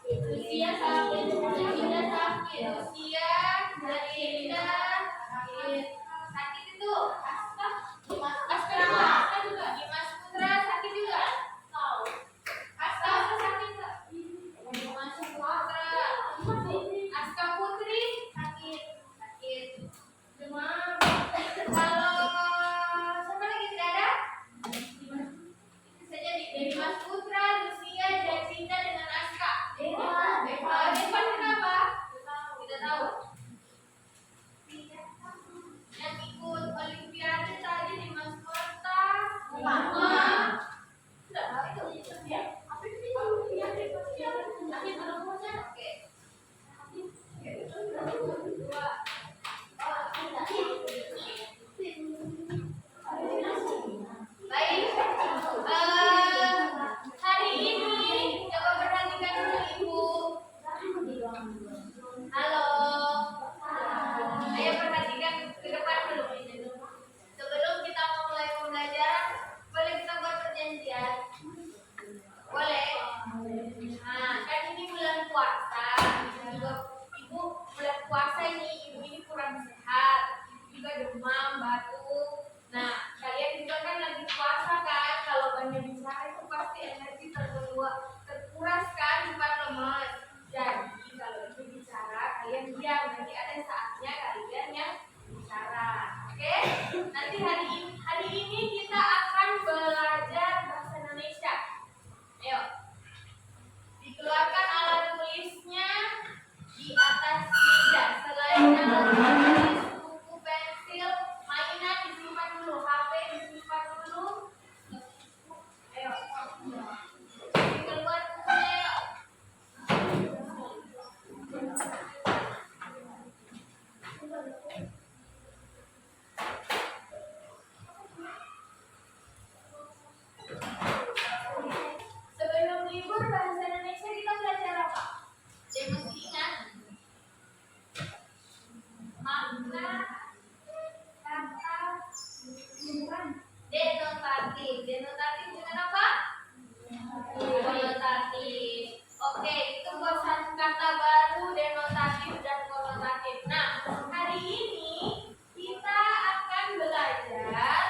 Lucia sakit, Linda sakit, Lucia dari Linda sakit itu. Aska juga, Dimas Putra sakit juga. Aska sakit nggak? Dimas Putra, Aska Putri sakit. Demam. Kalau siapa lagi tidak ada? Itu saja dari Dimas Putra, Lucia, Jacinta dengan Aska. Devan kenapa? Tidak tahu. Yang ikut Olimpiade tadi Dimas Putra, Mama. Sudah tahu itu dia. Apa itu Olimpiade? Tapi belum punya. Oke. Dua. Baik. Hari ini coba perhatikan dulu Ibu. Halo. Ayo perhatikan ke depan dulu. Sebelum kita mulai pembelajaran, boleh kita buat perjanjian? Boleh. Nah, kan ini bulan puasa. Juga Ibu bulan puasa ini, Ibu ini kurang sehat. Ibu juga demam, batuk. Nah, kalian juga kan lagi puasa kan? Kalau banyak bicara itu pasti energi terkuras kan, bukan lemas. Jadi kalau Ibu bicara, kalian diam. Nanti ada saatnya kalian yang bicara. Oke? Nanti hari ini kita akan belajar bahasa Indonesia. Ayo. Dikeluarkan alat tulisnya di atas meja. Selain alat tulis, buku, pensil, mainan disimpan dulu, HP disimpan dulu. Ayo. Keluar bukunya. Sebelum libur bahasa Indonesia kita belajar apa? Dia masih ingat? Makna kata denotatif. Denotatif dengan apa? Konotatif. Oke, itu bosan kata baru denotatif dan konotatif. Nah, hari ini kita akan belajar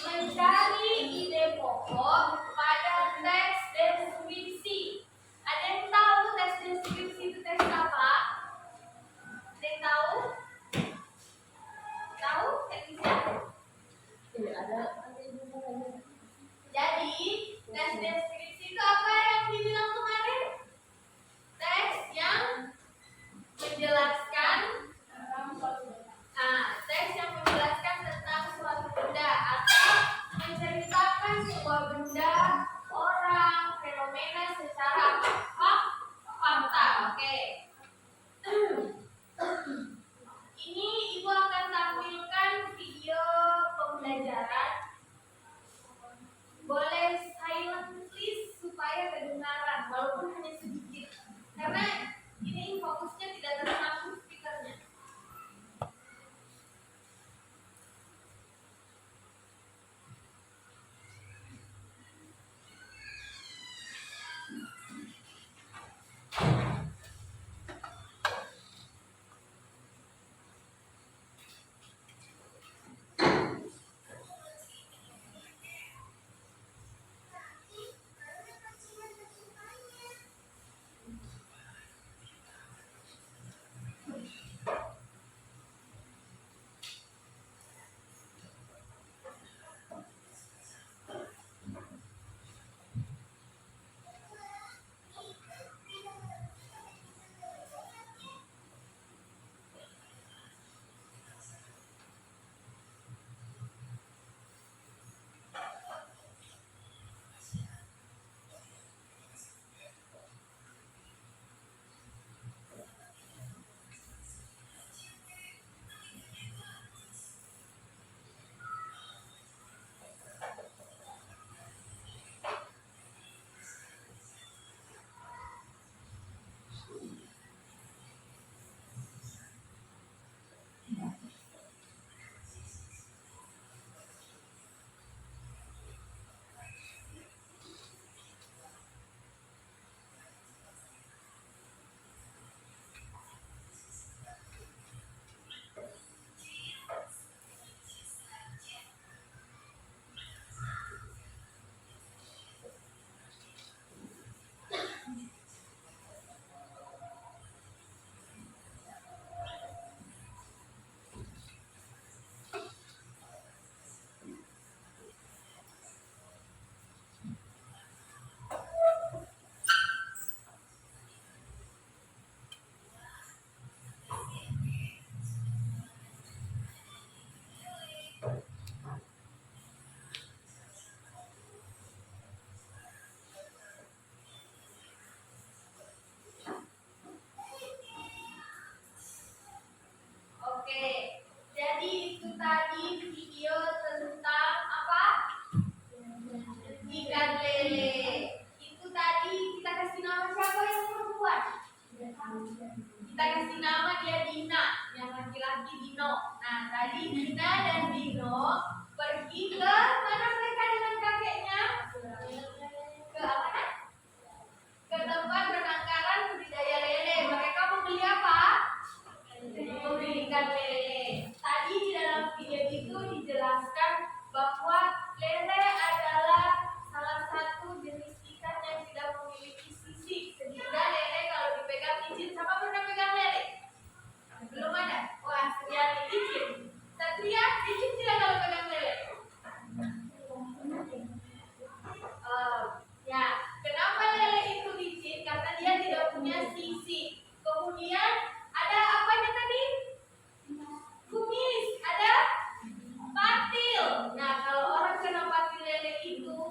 mencari ide pokok pada teks deskripsi. Ada yang tahu tes deskripsi itu tes apa? Ada yang tahu? Tahu teknisnya? Tidak ada. Jadi tes deskripsi itu apa yang dibilang kemarin? Tes yang menjelaskan. Tes yang menjelaskan tentang suatu benda atau menceritakan sebuah benda, orang, fenomena secara fakta. Oke. Ini Ibu akan tampilkan video pembelajaran. Boleh silent please?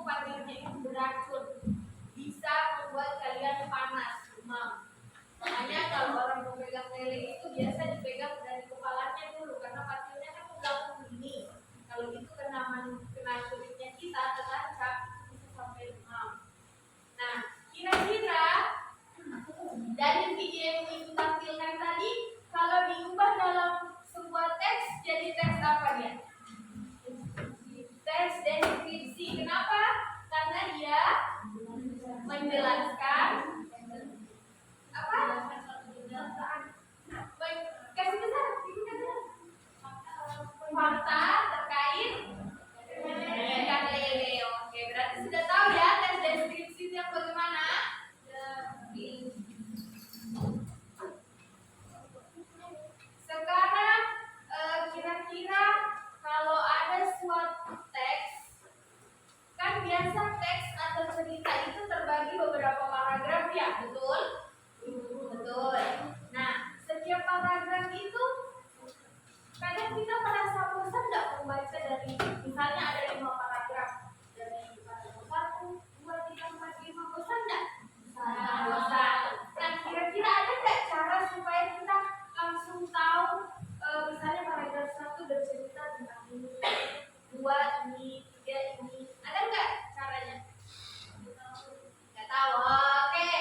panggilnya itu beracun, bisa membuat kalian panas, demam. Makanya kalau orang memegang lele itu biasa dipegang dari kepalanya dulu karena patilnya kan belakang begini. Kalau itu kena kulitnya kita tertancap bisa sampai demam. Nah, kira-kira dari video yang ibu tampilkan tadi, kalau diubah dalam sebuah teks jadi teks apa ya? Teks deskripsi. Kenapa? Karena dia menjelaskan apa? Kasih besar, fakta terkait ikan lele. Oke, berarti sudah tahu ya teks deskripsi itu yang bagaimana? Sekarang kira-kira kalau ada suatu teks, kan biasa teks atau cerita itu terbagi beberapa paragraf ya, betul? Betul. Nah, setiap paragraf itu kadang kita merasa bosan nggak membaca dari misalnya ada 5 paragraf dari paragraf 1, 2, 3, 4, 5 bosan nggak? Bosan. Nah, kira-kira ada nggak cara supaya kita langsung tahu misalnya paragraf 1 bercerita tentang ini, 2 ini, 3 ini, ada nggak caranya? Nggak tahu. Oke,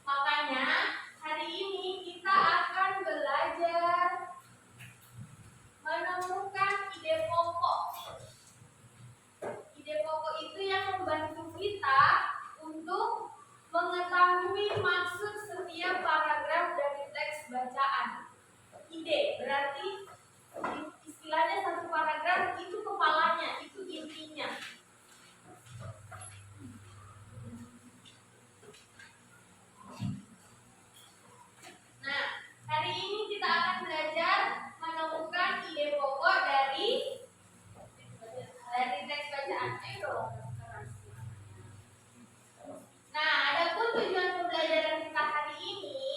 makanya hari ini kita akan belajar menemukan ide pokok. Ide pokok itu yang membantu kita untuk mengetahui maksud setiap paragraf dari teks bacaan. Ide berarti istilahnya satu paragraf itu kepalanya, itu intinya. Nah, hari ini kita akan belajar menemukan ide pokok dari teks bacaan. Ayo dong. Nah, adapun tujuan pembelajaran kita hari ini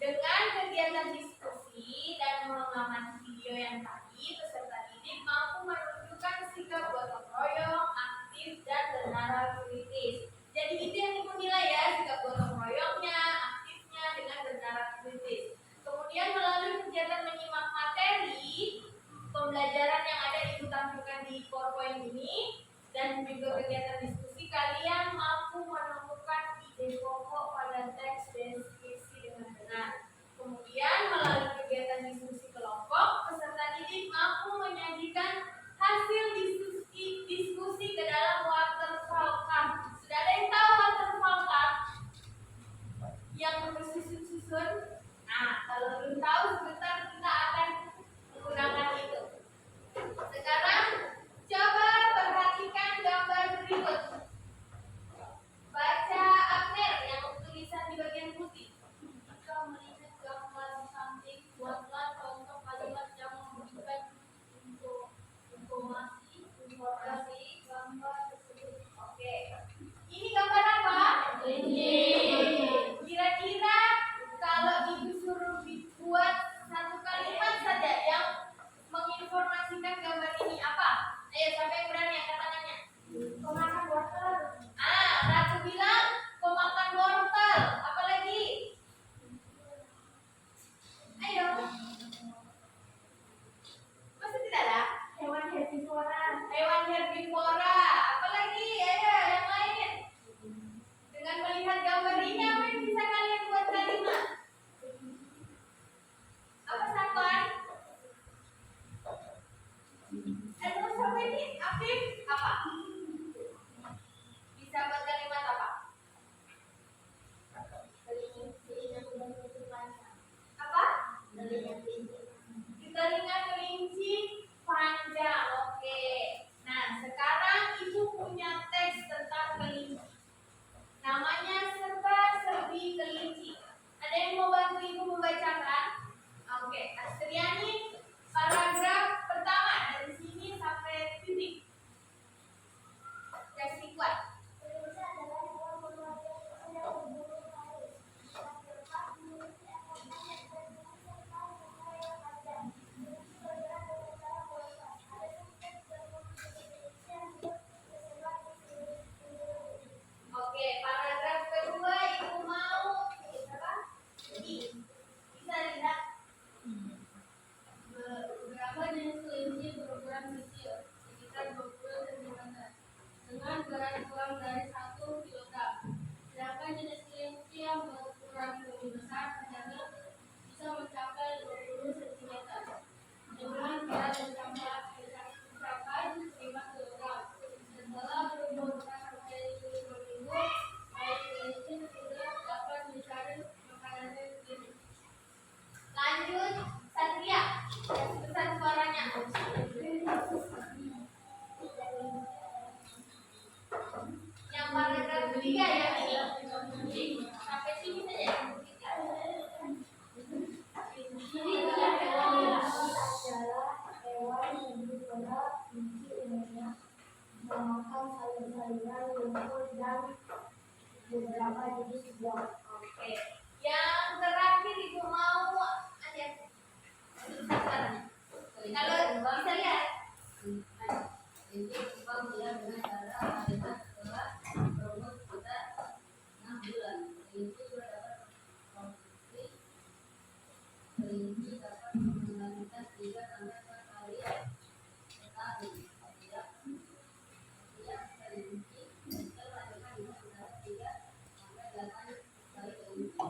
dengan kegiatan diskusi dan mengamati video yang tadi, peserta didik mampu menunjukkan sikap gotong royong, aktif dan bernalar kritis. Jadi itu yang ibu nilai ya, sikap gotong royongnya, aktifnya dengan bernalar kritis. Kemudian melalui kegiatan menyimak materi pembelajaran yang ada ibu tampilkan di PowerPoint ini dan juga kegiatan diskusi, kalian mampu menemukan ide pokok pada teks deskripsi dengan benar. Kemudian melalui kegiatan diskusi kelompok, peserta didik mampu menyajikan hasil diskusi ke dalam waterfall card. Sudah ada yang tahu waterfall card? Yang bersusun-susun? Nah, kalau belum tahu sebentar kita akan menggunakan itu. Sekarang coba perhatikan gambar berikut. Baca Agner yang tulisan di bagian putih. Jika melihat gambar di samping, buatlah contoh kalimat yang memberikan informasi gambar tersebut. Oke. Ini gambar apa? Kelinci. Kira-kira kalau ibu suruh dibuat satu kalimat saja yang menginformasikan gambar ini apa? Ayo, siapa yang berani angkat tangannya? Pemakan wortel. Ratu bilang pemakan wortel. Apa lagi? Ayo. Masih tidak ada? Hewan herbivora. Hewan herbivora. Apa lagi? Ayo, yang lain. Dengan melihat gambar ini, apa yang bisa kalian buat kalimat? Apa satuan? Terus apa ini? Aktif apa? Bisa buat kalimat apa? Apa? Telinga kelinci panjang. Oke. Nah, sekarang ibu punya teks tentang kelinci. Namanya serba-serbi kelinci. Ada yang mau bantu ibu membacakan? Oke, Astriani, paragraf pertama dari sini sampai titik. Kasih kuat. ketiga ya ini. Sampai sini saja yang ketiga. Ini adalah hewan yang hidup pada kunci umumnya memakan sayur-sayuran, rumput, dan beberapa jenis buah. Oke. Yang terakhir ibu mau ada kalau bisa lihat. Ini Jepang dia dengan cara melihat bahwa robot kita 6 bulan. Itu sudah dapat konsumsi. Kelinci dapat mengembangkan 3 sampai 4 kali setahun. Ya, kelinci bisa melahirkan dengan antara 3 sampai 8 kali kelinci.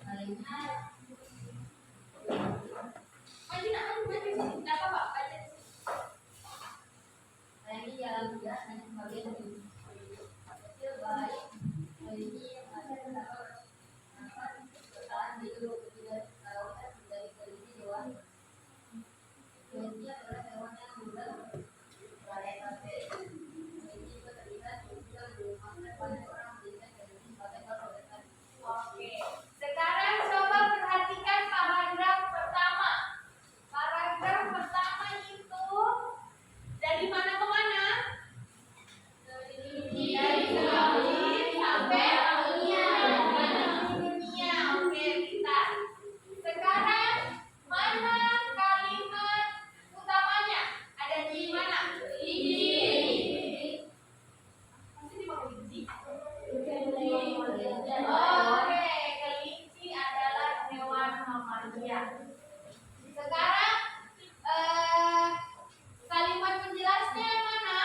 Lainnya, maju, apa Pak? Ini jalan juga hanya sebagian kecil baik. Ini ada dapat bertahan di 23 tahun dari kelinci dewasa. Kelinci adalah hewan yang mudah beradaptasi. Kelinci juga terlihat juga memakan banyak orang menjadikan kelinci sebagai prioritas. Oke, sekarang coba perhatikan paragraf pertama. Paragraf pertama itu dari mana ke mana? Dari langit sampai dunia. Oke, kita. Sekarang mana kalimat utamanya? Ada di mana? Oke, kelinci adalah hewan mamalia. Sekarang kalimat penjelasnya mana?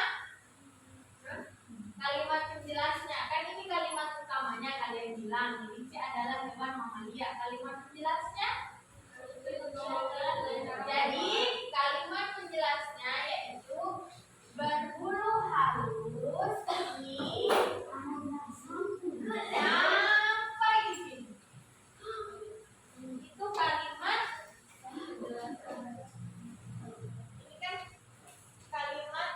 Kalimat penjelasnya, kan ini kalimat utamanya kalian bilang kelinci adalah hewan mamalia. Kalimat penjelasnya? Jadi kalimat penjelasnya yaitu berbulu halus ini sampai di sini. Itu kalimat. Ini kan kalimat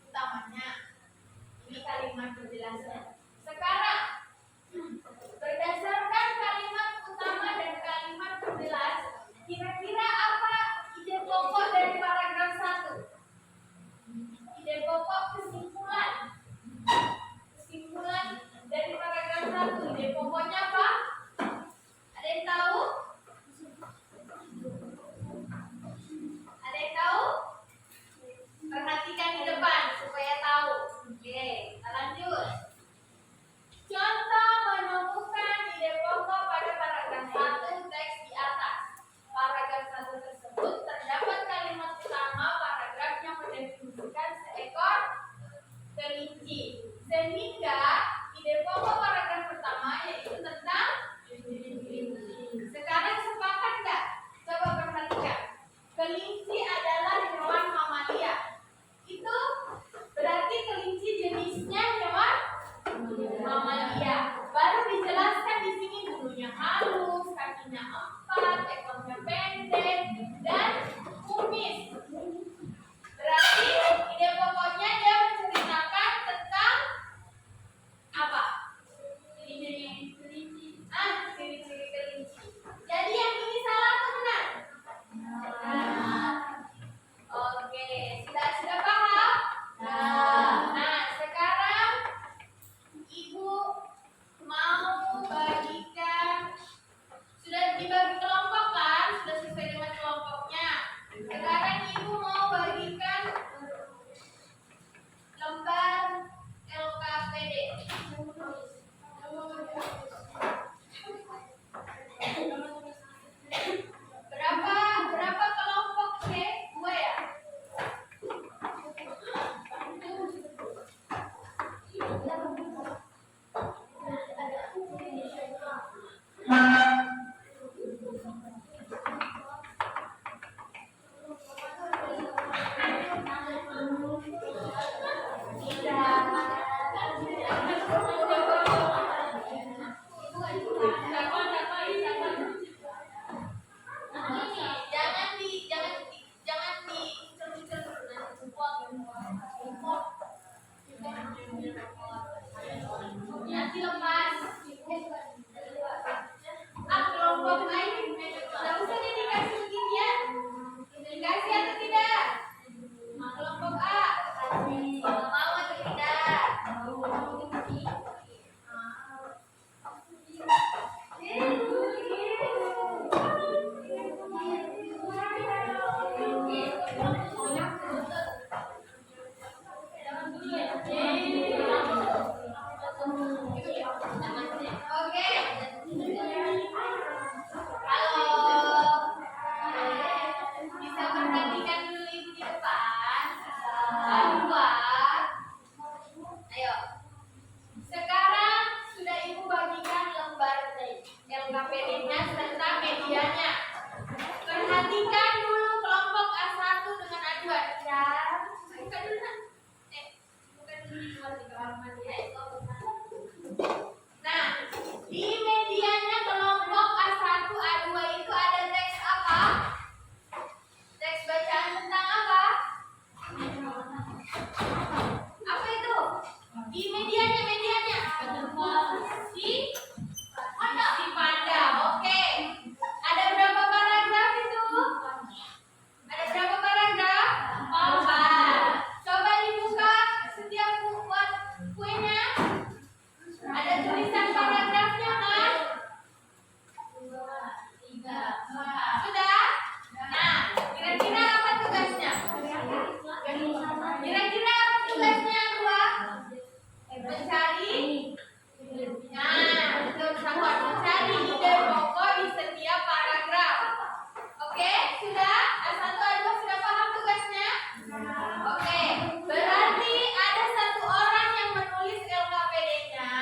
utamanya. Ini kalimat penjelasnya. Sekarang berdasarkan kalimat utamanya Di medianya, di pada. Oke. Ada berapa paragraf itu? Ada berapa paragraf? 4. Coba dibuka setiap buat kuenya. Ada tulisan paragrafnya kan? 2, 3, 4. Sudah? Nah, kira-kira apa tugasnya? Kira-kira apa tugasnya dua? Mencari. Nah, betul sahabat. Mencari ide pokok di setiap paragraf. Oke, sudah? A1, A2 sudah paham tugasnya? Oke, berarti ada satu orang yang menulis LKPD-nya,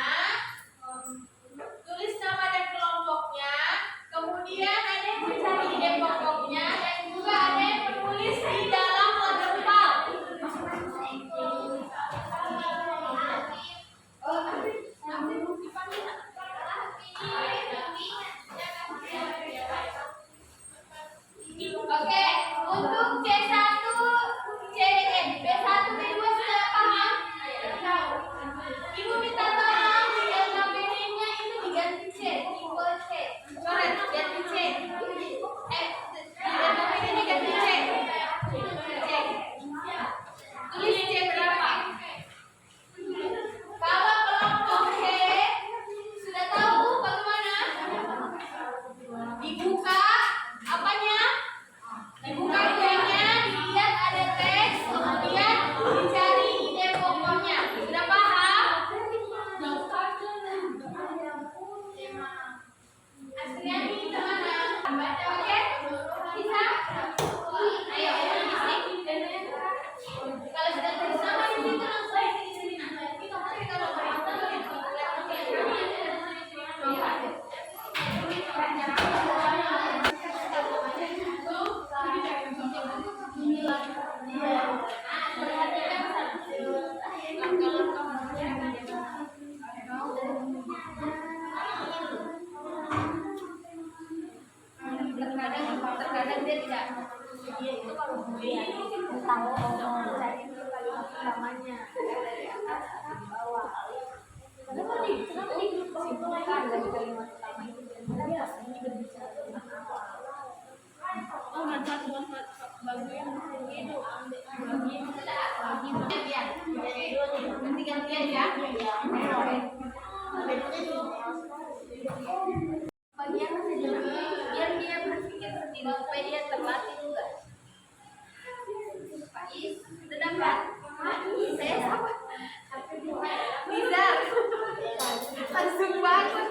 tulis nama dan kelompoknya, kemudian ada yang mencari ide pokoknya, dan juga ada yang menulis di dalam waterfall. Oke, untuk C1, B1, B2 sudah paham? Ibu minta tolong di LKPD-nya itu diganti C, tipe C. Coret, ganti C. Di LKPD-nya ganti C. Tulis C berapa? Kalau kelompok C sudah tahu bagaimana? Dibuka apanya? Dibuka idenya, dilihat ada teks, kemudian dicari ide pokoknya. Sudah paham? Asriani kemana? Baca, oke? Bisa? Ayo, bisik. Kalau sudah tulis nama di situ langsung di sini. Nanti kalau terkadang dia tidak, dia itu kalau tahu cari kalimat utamanya dari atas ke bawah. Kenapa disimpulkan dari kalimat utama itu? Dia ini berbicara tentang apa? Oh, manfaat bagian itu bagian ganti-gantian ya. Bagian biar dia berpikir sendiri supaya dia terlatih juga. Pak Is, sudah dapat? Saya sama. Nizar, langsung bagus.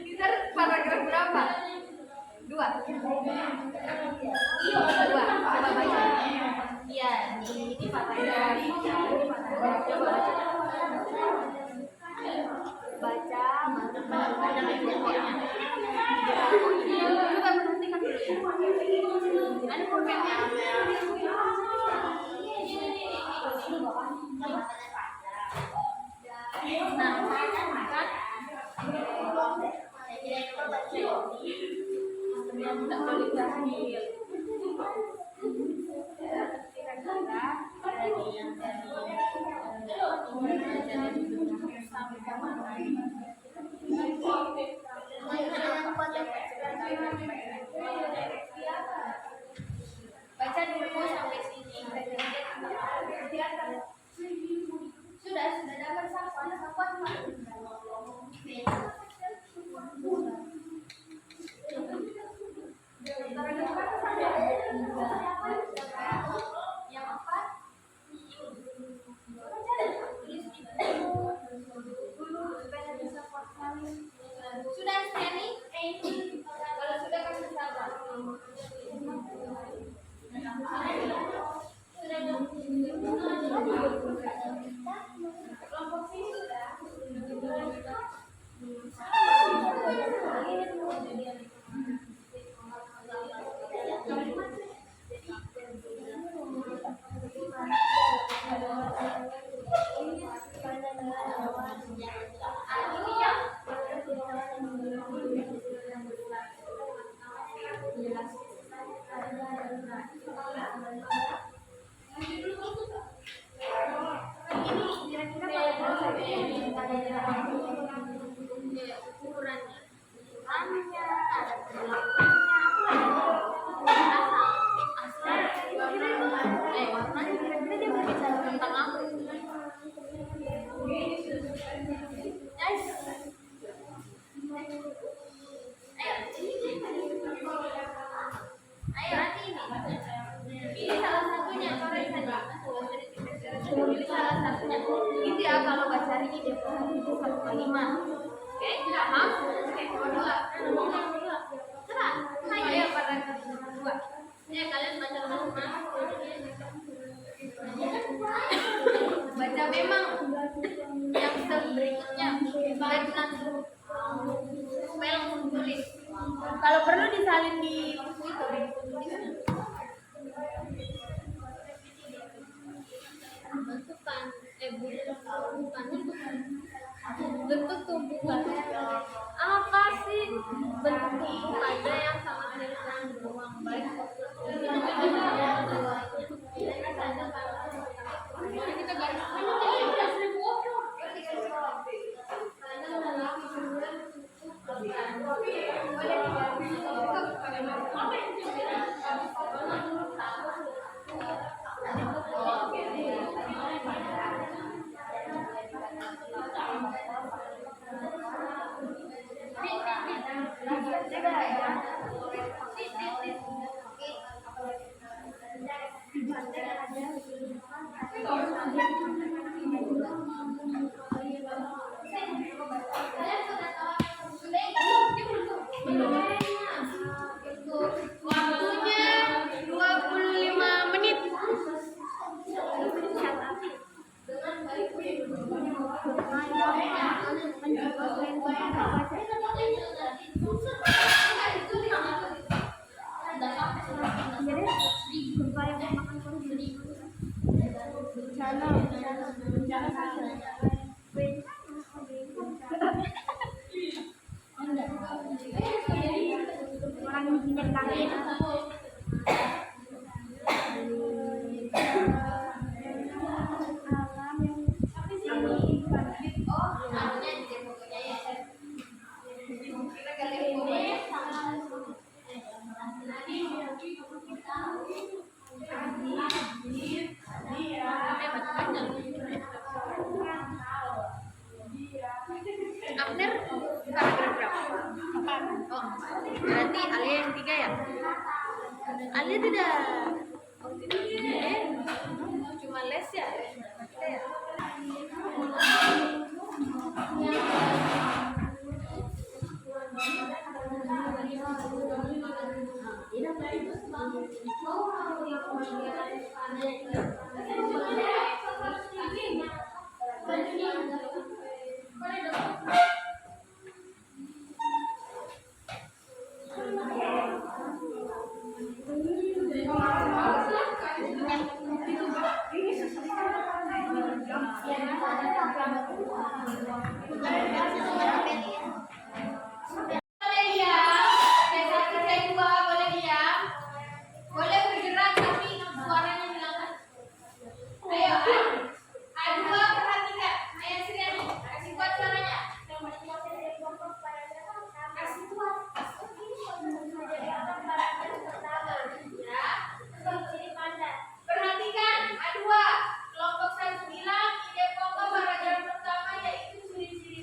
Nizar paragraf berapa? 2. Coba baca. Iya, ini paragraf. Coba baca. Baca, baca pokoknya. Coba perhatikan dulu. Ada pulpennya. Nah, kan? Tak boleh berhasil. Baca dulu sampai sini. Sudah dapat sakuan. Yang 4 sudah Steny? Kalau sudah kasih sabar. Kelompok sini sudah. Kira-kira salah satunya. Gitu ya kalau baca hari ini dia itu 1,5. Oke, paham? Oke, kedua. Coba, saya pada kedua. Ya, kalian baca sama. Baca memang yang berikutnya baik nanti spell tulis. Kalau perlu disalin di buku itu di buku tulisan. Bentukan bukan bentuk tumbuhan apa sih bentuk ada yang sama dengan beruang baik kita garis waktunya 25 menit. Abner paragraf berapa? Oh, berarti Alia yang 3 ya? Alia tidak. Oh, tidak. Cuma les ya? Perhatikan, A2 kelompok 1 bilang ide pokok paragraf pertama yaitu ciri-ciri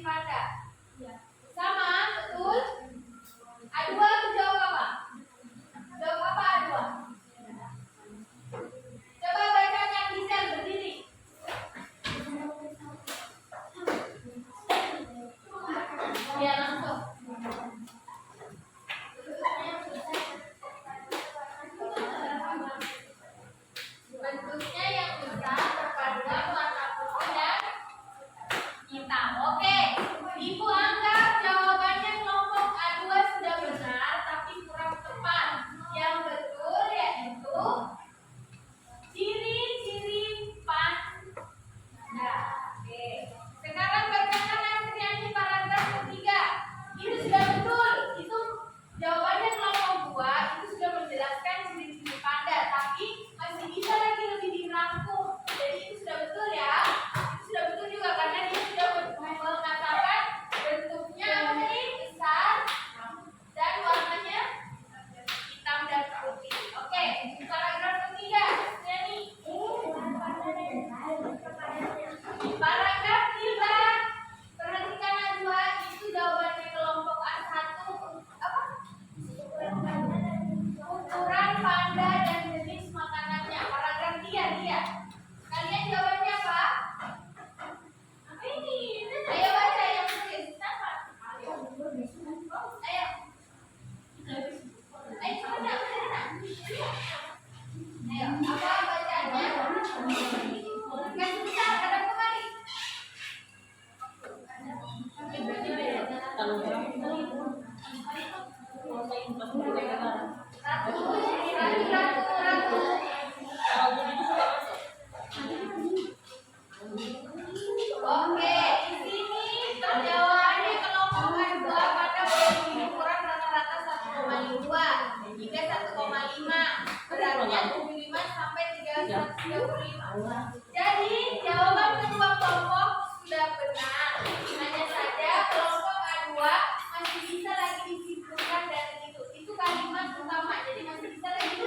Oke, di sini perjawabannya kelompok kedua pada memiliki ukuran rata-rata 1,2 hingga 1,5. Beratnya 75 sampai 335. Jadi jawaban kedua kelompok sudah benar. Hanya saja kelompok A2 masih bisa lagi disimpulkan dari itu. Itu kalimat utama. Jadi masih bisa lagi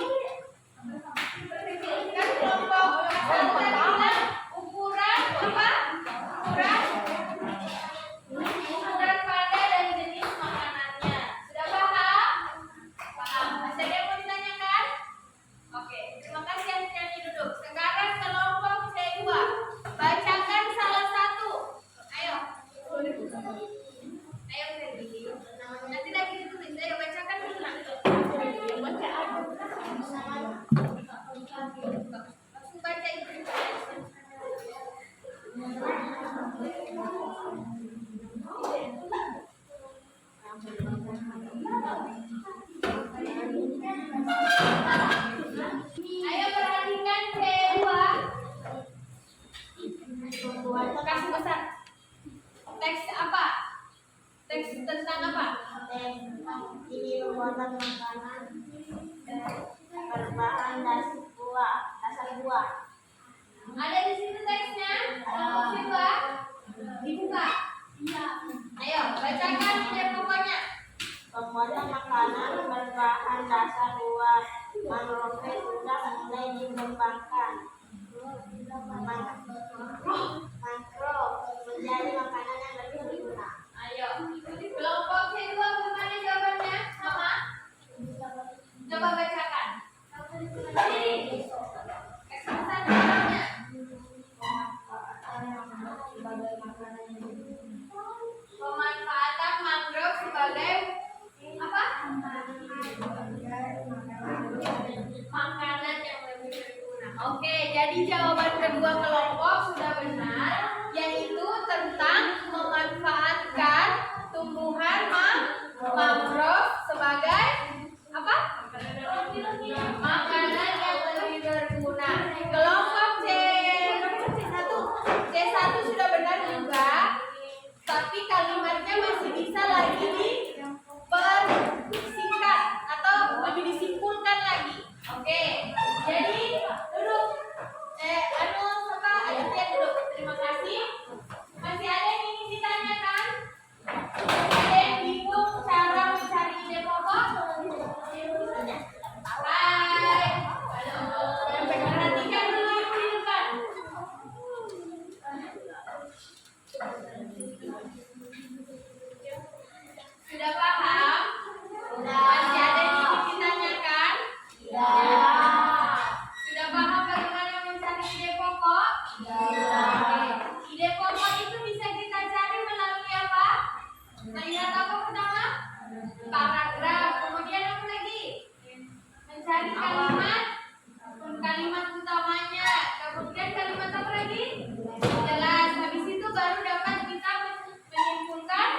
kan kelompok A1 tadi bilang ukuran apa? Ukuran pada dan jenis makanannya. Sudah paham? Paham. Masih ada yang mau ditanyakan? Oke, terima kasih yang nyanyi duduk. Sekarang kelompok C2. Bacakan salah satu. Ayo. Ayo Freddy. Nanti lagi ditulis. Ayo bacakan dulu. Langsung baca itu. Ayo perhatikan C2. Kasih besar. Teks apa? Teks tentang apa? Ini pembuatan makanan berbahan dasar buah. Ada di situ teksnya. Kelompok C2. Dibuka. Ayo bacakan ide pokoknya. Pembuatan makanan berbahan dasar buah mangrove sudah mulai dikembangkan. Mangrove menjadi makanan yang lebih berguna. Ayo, kelompok C2 bagaimana jawabannya? Sama? Coba bacakan. Ini. Ekspresi jawabannya. Pemanfaatan mangrove sebagai apa? Makanan yang lebih berguna. Oke, jadi jawaban kedua kelompok sudah benar, yaitu tentang memanfaatkan tumbuhan mangrove sebagai apa? Makanan yang lebih berguna. Kelompok C1 sudah benar juga, tapi kalimatnya masih bisa lagi dipersingkat atau lebih disimpulkan lagi. Oke, jadi duduk. Aditya duduk. Terima kasih. Masih ada yang ingin ditanyakan? Ada yang bingung cara mencari ide pokok? Hai. Perhatikan dulu ibu di depan. Sudah paham? Masih ada yang ingin ditanyakan? Sudah paham bagaimana mencari ide pokok? Oke. Ide pokok itu bisa kita cari melalui apa? Melihat apa pertama? Paragraf. Kemudian apa lagi? Mencari kalimat utamanya. Kemudian kalimat apa lagi? Jelas. Habis itu baru dapat kita menyimpulkan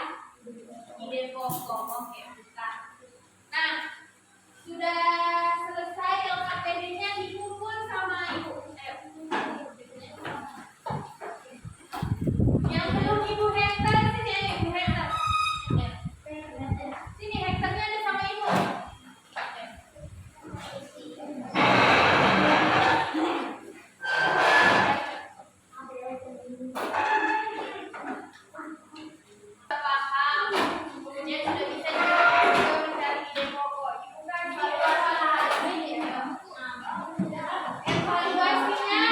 ide pokok. Oke, buka. Nah, sudah selesai LKPD-nya dikumpul sama ibu. Ayo. Yang belum ibu Hektar sini, ayo ibu Hektar. Sini Hektarnya ada sama ibu. Paham. Kemudian sudah bisa juga mencari ide pokok. Ibu kan evaluasinya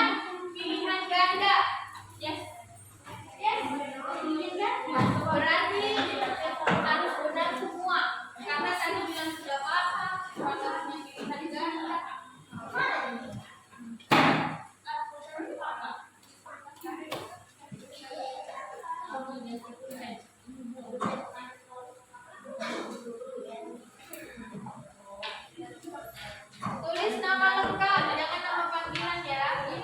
pilihan ganda. Yes. Pilihan ganda. Berarti harus benar semua. Karena tadi bilang sudah paham. Harusnya pilihan ganda. Tulis nama lengkap, jangan nama panggilan ya. Di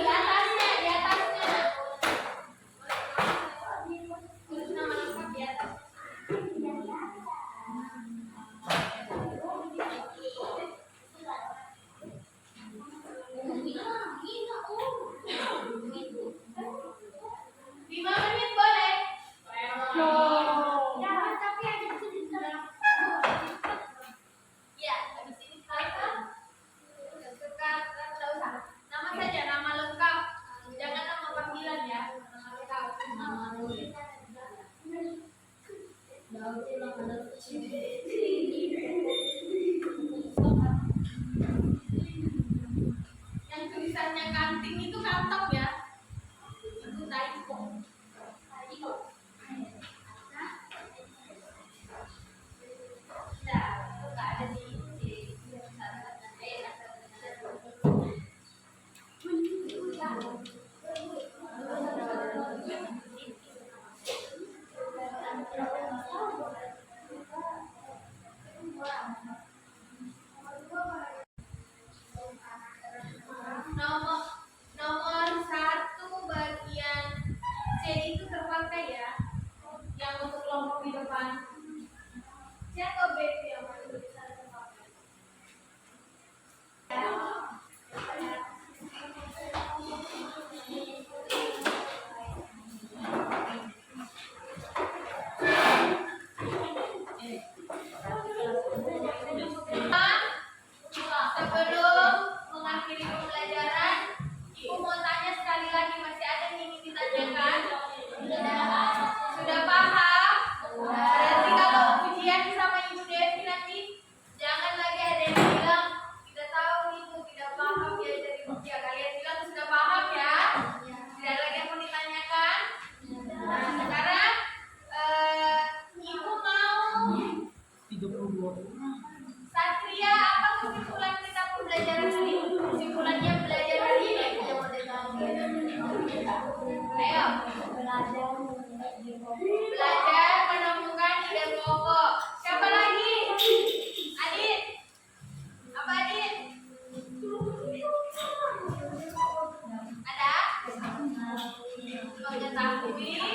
atasnya. Tulis nama lengkap di atas. Yang tulisannya kanting itu kantong ya. Itu typo. Nah, itu nggak ada di nomor nomor 1 bagian C itu terpakai ya, yang untuk kelompok di depan. C atau B yang bisa terpakai? Sebelum mengakhiri pembelajaran, Ibu mau tanya sekali lagi, masih ada yang ingin ditanyakan? Sudah paham? Berarti kalau ujian sama Ibu Devi nanti jangan lagi ada yang bilang tidak tahu Ibu, tidak paham ya dari ujian. Kalian bilang sudah paham ya? Tidak ada lagi yang mau ditanyakan? Nah, sekarang Ibu mau Satria, apa kesimpulan kita pembelajaran hari ini? Kesimpulannya belajar hari ini. Ayo. Belajar menemukan ide pokok. Siapa lagi? Adit. Apa Adit? Ada? Mengetahui